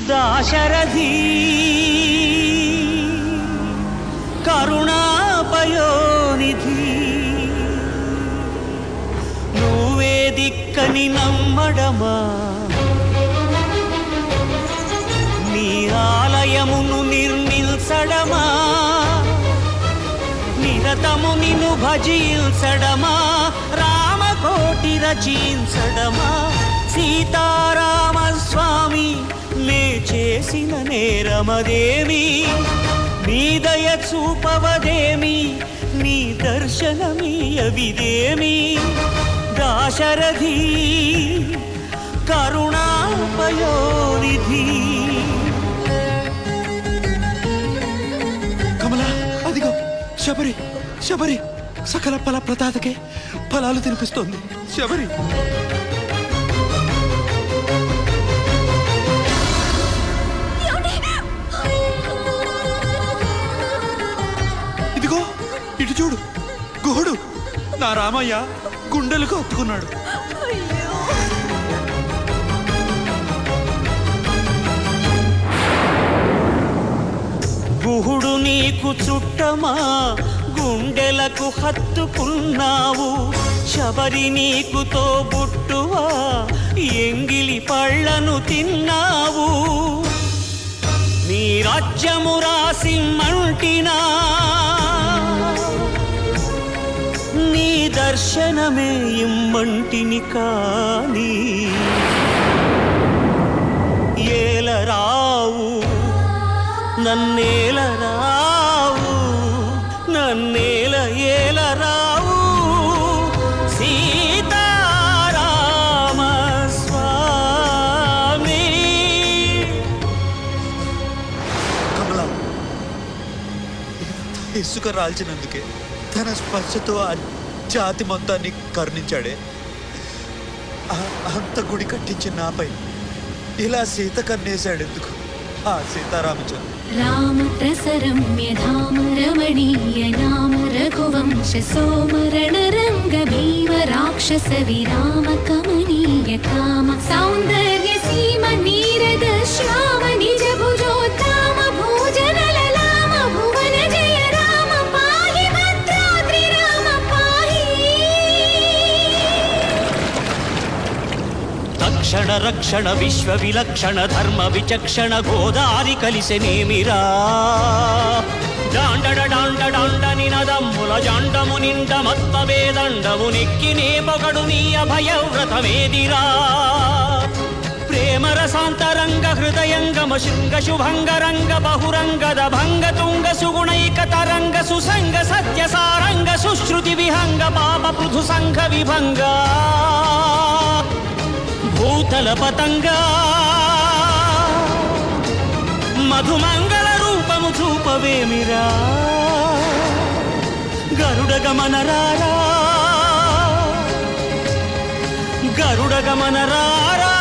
దాశరథి కరుణాపయోనిధి నువ్వే దిక్కని నమ్మడమా నీ ఆలయమును నిర్మించడమా నిరతము నిన్ను భజించడమా రామకోటి రచించడమా సీతారామ స్వామి నే చేసిన నేరమదేమి నీ దయ చూపవదేమి నీ దర్శనమీయవిదేమి దాశరథి కరుణాపయోనిధి. కమలా అదిగో శబరి శబరి సకల ఫల ప్రదాతకే ఫలాలు తినిపిస్తోంది శబరి. ఇదిగో ఇటు చూడు గుహుడు నా రామయ్య గుండెలకు హత్తుకున్నాడు. గుహుడు నీకు చుట్టమా గుండెలకు హత్తుకున్నావు శబరి నీకు తోబుట్టువా ఎంగిలి పళ్ళను తిన్నావు నీ రాజ్యము రాసిమ్మంటినా నీ దర్శనమే ఇమ్మంటిని కాని ఏలరావు నన్నేలరావు నన్నేల ఏలరావు సీతారామ స్వామి. కమలా ఇసుక రాల్చినందుకే తన స్పర్శతో ఆ జాతి మొత్తాన్ని కరుణించాడే అంత గుడి కట్టించిన నాపై ఇలా సీత కన్నేశాడెందుకు ఆ సీతారామచంద్ర. రామ ప్రసరమ్య ధామ రమణీయ నామ రఘువంశ సోమరణ రంగ భీమ రాక్షస విరామ కమనీయ కామ సౌందర్య సీమ నీరద శ్యామ నిజ భుజోత్తామ భోజన లలామ భువన జయ రామ పాహి భద్రాద్రి రామ పాహి. తక్షణ రక్షణ విశ్వ విలక్షణ ధర్మ విచక్షణ గోదారి కలిసెనేమిరా డాండడ డాండ డాండ నినదమ్ముల జాండము నిండ మత్త వేదండము నెక్కినే పొగడు నీ అభయవ్రతమేదిరా ప్రేమ రసాంతరంగ హృదయంగమ శృంగ శుభంగరంగ బహురంగద భంగ తుంగ సుగుణైక తరంగ సుసంగ సత్య సారంగ సుశ్రుతి విహంగ పాప పృథు సంఘ విభంగ భూతల పతంగా మధుమంగళ రూపము చూపవేమిరా గరుడ గమన రారా గరుడ గమన రారా